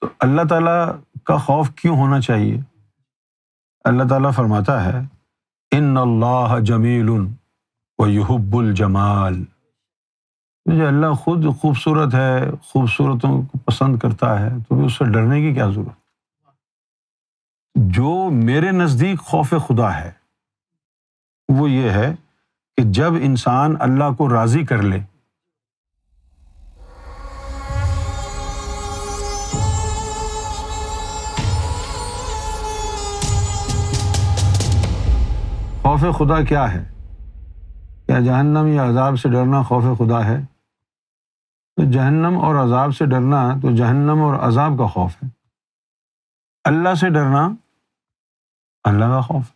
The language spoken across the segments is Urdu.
تو اللہ تعالیٰ کا خوف کیوں ہونا چاہیے؟ اللہ تعالیٰ فرماتا ہے ان اللہ جمیل ویحب الجمال. جو اللہ خود خوبصورت ہے، خوبصورتوں کو پسند کرتا ہے، تو بھی اس سے ڈرنے کی کیا ضرورت؟ جو میرے نزدیک خوف خدا ہے وہ یہ ہے کہ جب انسان اللہ کو راضی کر لے خوف خدا کیا ہے؟ کیا جہنم یا عذاب سے ڈرنا خوف خدا ہے؟ تو جہنم اور عذاب سے ڈرنا تو جہنم اور عذاب کا خوف ہے. اللہ سے ڈرنا اللہ کا خوف.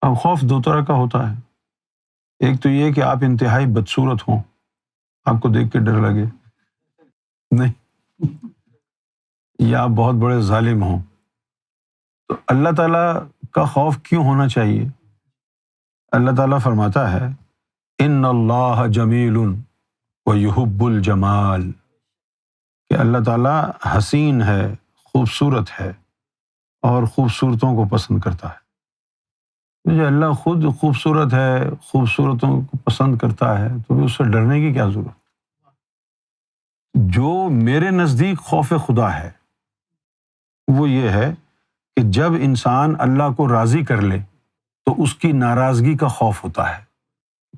اب خوف دو طرح کا ہوتا ہے. ایک تو یہ کہ آپ انتہائی بدصورت ہوں، آپ کو دیکھ کے ڈر لگے، نہیں، یا آپ بہت بڑے ظالم ہوں. تو اللہ تعالیٰ کا خوف کیوں ہونا چاہیے؟ اللہ تعالیٰ فرماتا ہے ان اللہ جمیل ویحب الجمال، کہ اللہ تعالیٰ حسین ہے، خوبصورت ہے اور خوبصورتوں کو پسند کرتا ہے. جو اللہ خود خوبصورت ہے، خوبصورتوں کو پسند کرتا ہے، تو بھی اس سے ڈرنے کی کیا ضرورت؟ جو میرے نزدیک خوف خدا ہے وہ یہ ہے کہ جب انسان اللہ کو راضی کر لے تو اس کی ناراضگی کا خوف ہوتا ہے.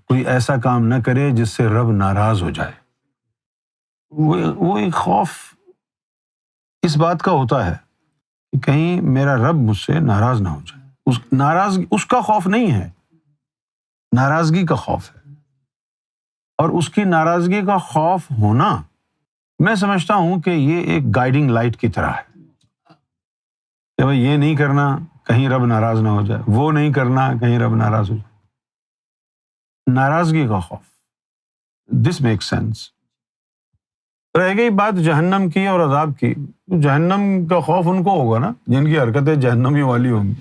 کوئی ایسا کام نہ کرے جس سے رب ناراض ہو جائے. وہ ایک خوف اس بات کا ہوتا ہے کہ کہیں میرا رب مجھ سے ناراض نہ ہو جائے. ناراضگی اس کا خوف نہیں ہے، ناراضگی کا خوف ہے. اور اس کی ناراضگی کا خوف ہونا میں سمجھتا ہوں کہ یہ ایک گائیڈنگ لائٹ کی طرح ہے کہ بھائی یہ نہیں کرنا کہیں رب ناراض نہ ہو جائے، وہ نہیں کرنا کہیں رب ناراض ہو جائے. ناراضگی کا خوف، دس میک سینس. رہ گئی بات جہنم کی اور عذاب کی، جہنم کا خوف ان کو ہوگا نا جن کی حرکتیں جہنمی والی ہوں گی.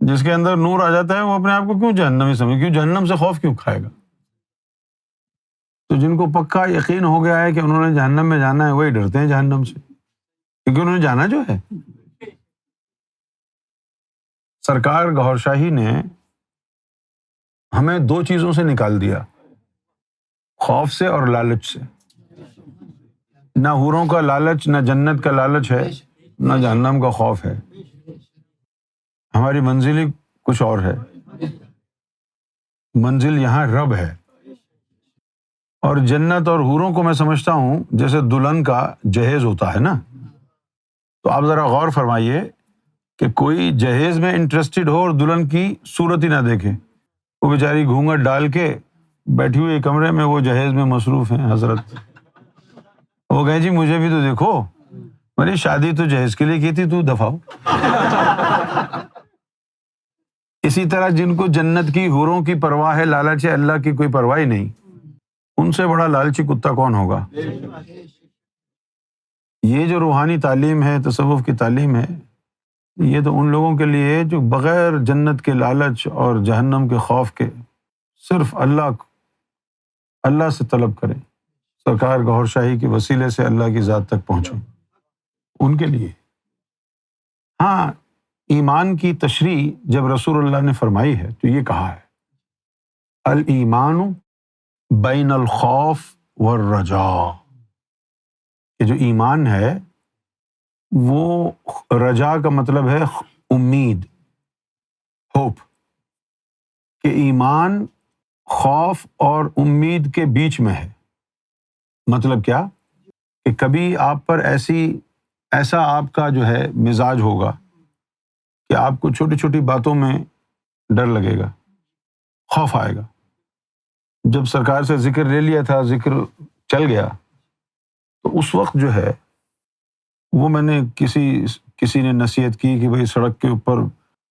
جس کے اندر نور آ جاتا ہے وہ اپنے آپ کو کیوں جہنمی سمجھے، کیوں جہنم سے خوف کیوں کھائے گا؟ تو جن کو پکا یقین ہو گیا ہے کہ انہوں نے جہنم میں جانا ہے وہی ڈرتے ہیں جہنم سے، کیونکہ انہوں نے جانا جو ہے. سرکار گوھر شاہی نے ہمیں دو چیزوں سے نکال دیا، خوف سے اور لالچ سے. نہ حوروں کا لالچ، نہ جنت کا لالچ ہے، نہ جہنم کا خوف ہے. ہماری منزل ہی کچھ اور ہے. منزل یہاں رب ہے. اور جنت اور حوروں کو میں سمجھتا ہوں جیسے دلہن کا جہیز ہوتا ہے نا. تو آپ ذرا غور فرمائیے کہ کوئی جہیز میں انٹرسٹڈ ہو اور دلہن کی صورت ہی نہ دیکھے، وہ بیچاری گھونگھٹ ڈال کے بیٹھی ہوئی کمرے میں وہ جہیز میں مصروف ہیں. حضرت وہ کہیں جی مجھے بھی تو دیکھو، میری شادی تو جہیز کے لیے کی تھی، تو دفعو. اسی طرح جن کو جنت کی حوروں کی پرواہ ہے، لالچ ہے، اللہ کی کوئی پرواہ ہی نہیں، ان سے بڑا لالچی کتا کون ہوگا؟ یہ جو روحانی تعلیم ہے، تصوف کی تعلیم ہے، یہ تو ان لوگوں کے لیے جو بغیر جنت کے لالچ اور جہنم کے خوف کے صرف اللہ سے طلب کریں، سرکار گوھر شاہی کے وسیلے سے اللہ کی ذات تک پہنچو، ان کے لیے. ہاں، ایمان کی تشریح جب رسول اللہ نے فرمائی ہے تو یہ کہا ہے الایمان بین الخوف والرجاء، کہ جو ایمان ہے وہ رجا کا مطلب ہے امید، ہوپ، کہ ایمان خوف اور امید کے بیچ میں ہے. مطلب کیا کہ کبھی آپ پر ایسا آپ کا جو ہے مزاج ہوگا کہ آپ کو چھوٹی چھوٹی باتوں میں ڈر لگے گا، خوف آئے گا. جب سرکار سے ذکر لے لیا تھا، ذکر چل گیا، تو اس وقت جو ہے وہ میں نے کسی نے نصیحت کی کہ بھئی سڑک کے اوپر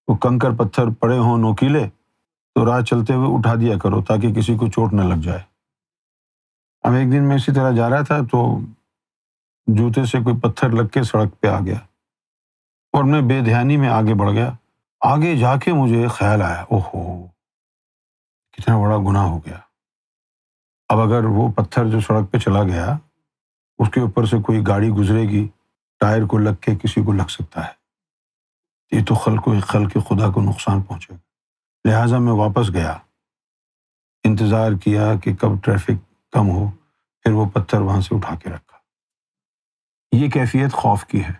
وہ کنکر پتھر پڑے ہوں نوکیلے تو راہ چلتے ہوئے اٹھا دیا کرو تاکہ کسی کو چوٹ نہ لگ جائے. اب ایک دن میں اسی طرح جا رہا تھا تو جوتے سے کوئی پتھر لگ کے سڑک پہ آ گیا اور میں بے دھیانی میں آگے بڑھ گیا. آگے جا کے مجھے خیال آیا، اوہو کتنا بڑا گناہ ہو گیا. اب اگر وہ پتھر جو سڑک پہ چلا گیا اس کے اوپر سے کوئی گاڑی گزرے گی، ٹائر کو لگ کے کسی کو لگ سکتا ہے، یہ تو خلق خدا کو نقصان پہنچے گا۔ لہٰذا میں واپس گیا، انتظار کیا کہ کب ٹریفک کم ہو، پھر وہ پتھر وہاں سے اٹھا کے رکھا۔ یہ کیفیت خوف کی ہے۔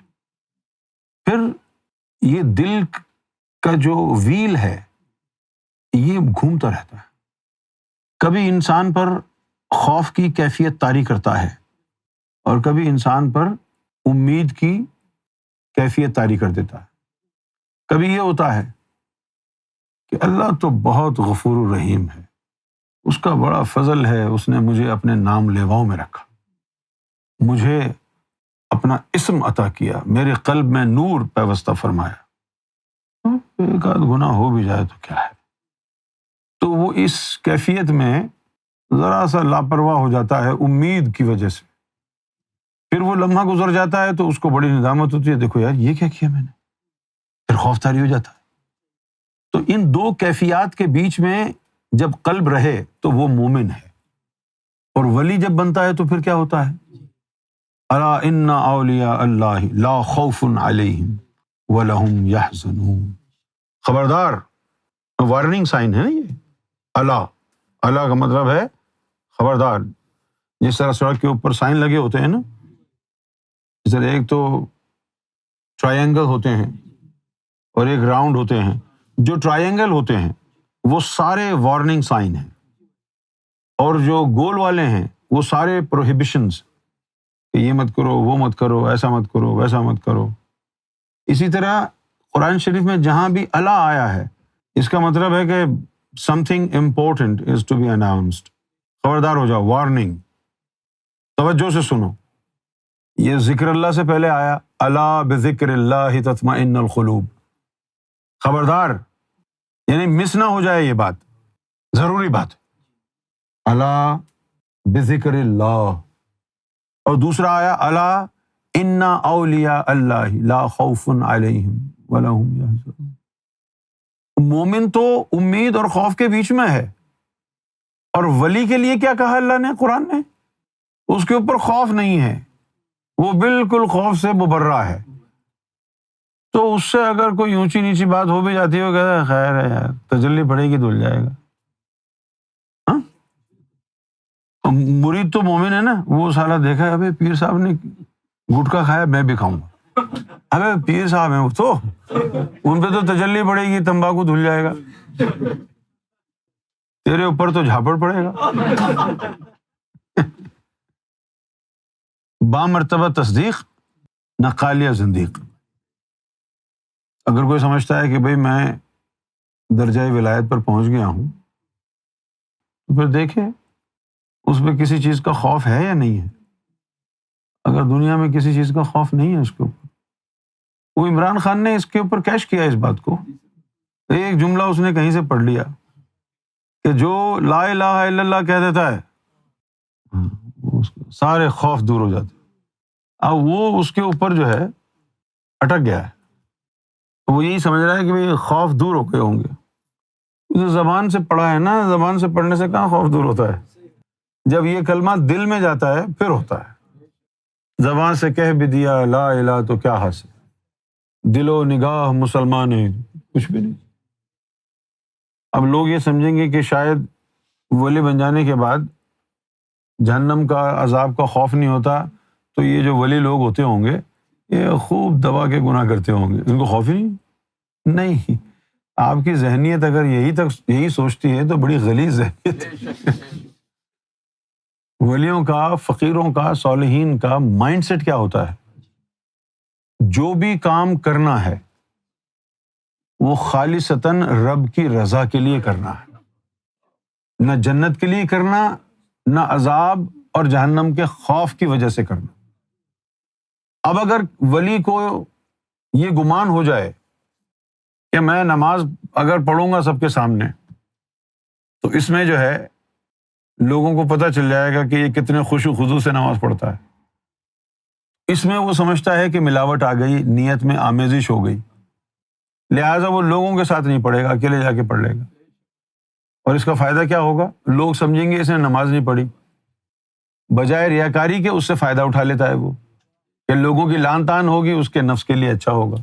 پھر یہ دل کا جو ویل ہے یہ گھومتا رہتا ہے، کبھی انسان پر خوف کی کیفیت طاری کرتا ہے اور کبھی انسان پر امید کی کیفیت طاری کر دیتا ہے۔ کبھی یہ ہوتا ہے کہ اللہ تو بہت غفور الرحیم ہے، اس کا بڑا فضل ہے، اس نے مجھے اپنے نام لیواؤں میں رکھا، مجھے اپنا اسم عطا کیا، میرے قلب میں نور پیوستہ فرمایا، ایک آدھ گناہ ہو بھی جائے تو کیا ہے۔ تو وہ اس کیفیت میں ذرا سا لاپرواہ ہو جاتا ہے امید کی وجہ سے، پھر وہ لمحہ گزر جاتا ہے تو اس کو بڑی ندامت ہوتی ہے، دیکھو یار یہ کیا کیا میں نے، پھر خوف طاری ہو جاتا ہے۔ تو ان دو کیفیات کے بیچ میں جب قلب رہے تو وہ مومن ہے، اور ولی جب بنتا ہے تو پھر کیا ہوتا ہے؟ الا ان اولیاء اللہ لا خوف علیہم ولہم یحزنون۔ خبردار، وارننگ سائن ہے نا یہ۔ اللہ کا مطلب ہے خبردار۔ جس طرح سڑک کے اوپر سائن لگے ہوتے ہیں نا، جس طرح ایک تو ٹرائنگل ہوتے ہیں اور ایک راؤنڈ ہوتے ہیں، جو ٹرائنگل ہوتے ہیں وہ سارے وارننگ سائن ہیں، اور جو گول والے ہیں وہ سارے پروہیبیشنز، کہ یہ مت کرو، وہ مت کرو، ایسا مت کرو، ویسا مت کرو۔ اسی طرح قرآن شریف میں جہاں بھی اللہ آیا ہے اس کا مطلب ہے کہ something important is to be announced۔ خبردار ہو جاؤ، وارننگ۔ توجہ سے سنو، یہ ذکر اللہ سے پہلے آیا، الا بذکر اللہ تطمئن القلوب۔ خبردار، یعنی مس نہ ہو جائے یہ بات، ضروری بات، الا بذکر اللہ۔ اور دوسرا آیا، الا ان اولیاء اللہ لا خوف علیہم ولا هم یحزنون۔ مومن تو امید اور خوف کے بیچ میں ہے، اور ولی کے لیے کیا کہا اللہ نے قرآن میں؟ اس کے اوپر خوف نہیں ہے، وہ بالکل خوف سے مبرہ ہے۔ تو اس سے اگر کوئی اونچی نیچی بات ہو بھی جاتی ہے، کہتا ہے خیر ہے یار، تجلی پڑے گی دھل جائے گا۔ ہاں؟ مرید تو مومن ہے نا، وہ سالہ دیکھا ہے، ابے پیر صاحب نے گٹکا کھایا، میں بھی کھاؤں گا۔ ابے پیر صاحب ہیں وہ تو، ان پہ تو تجلی پڑے گی، تمباکو دھل جائے گا، تیرے اوپر تو جھاپڑ پڑے گا۔ با مرتبہ تصدیق نہ قالیہ زندیق۔ اگر کوئی سمجھتا ہے کہ بھئی میں درجہ ولایت پر پہنچ گیا ہوں، تو پھر دیکھیں اس پہ کسی چیز کا خوف ہے یا نہیں ہے۔ اگر دنیا میں کسی چیز کا خوف نہیں ہے اس کے اوپر، وہ عمران خان نے اس کے اوپر کیش کیا اس بات کو، ایک جملہ اس نے کہیں سے پڑھ لیا کہ جو لا الہ الا اللہ کہہ دیتا ہے سارے خوف دور ہو جاتے۔ اب وہ اس کے اوپر جو ہے اٹک گیا ہے، تو وہ یہی سمجھ رہا ہے کہ بھئی خوف دور ہو گئے ہوں گے۔ زبان سے پڑھا ہے نا، زبان سے پڑھنے سے کہاں خوف دور ہوتا ہے؟ جب یہ کلمہ دل میں جاتا ہے پھر ہوتا ہے۔ زبان سے کہہ بھی دیا لا الہ تو کیا حاصل، دل و نگاہ مسلمان ہے، کچھ بھی نہیں۔ اب لوگ یہ سمجھیں گے کہ شاید ولی بن جانے کے بعد جہنم کا عذاب کا خوف نہیں ہوتا، تو یہ جو ولی لوگ ہوتے ہوں گے یہ خوب دبا کے گناہ کرتے ہوں گے، ان کو خوف ہی نہیں۔ آپ کی ذہنیت اگر یہی سوچتی ہے تو بڑی غلیظ ذہنیت ہے۔ ولیوں کا، فقیروں کا، صالحین کا مائنڈ سیٹ کیا ہوتا ہے؟ جو بھی کام کرنا ہے وہ خالصتاً رب کی رضا کے لیے کرنا ہے، نہ جنت کے لیے کرنا، نہ عذاب اور جہنم کے خوف کی وجہ سے کرنا۔ اب اگر ولی کو یہ گمان ہو جائے کہ میں نماز اگر پڑھوں گا سب کے سامنے تو اس میں جو ہے لوگوں کو پتہ چل جائے گا کہ یہ کتنے خشوع و خضوع سے نماز پڑھتا ہے، اس میں وہ سمجھتا ہے کہ ملاوٹ آ گئی، نیت میں آمیزش ہو گئی، لہٰذا وہ لوگوں کے ساتھ نہیں پڑھے گا، اکیلے جا کے پڑھ لے گا، اور اس کا فائدہ کیا ہوگا؟ لوگ سمجھیں گے اس نے نماز نہیں پڑھی، بجائے ریاکاری کے اس سے فائدہ اٹھا لیتا ہے وہ، کہ لوگوں کی لان تان ہوگی، اس کے نفس کے لیے اچھا ہوگا۔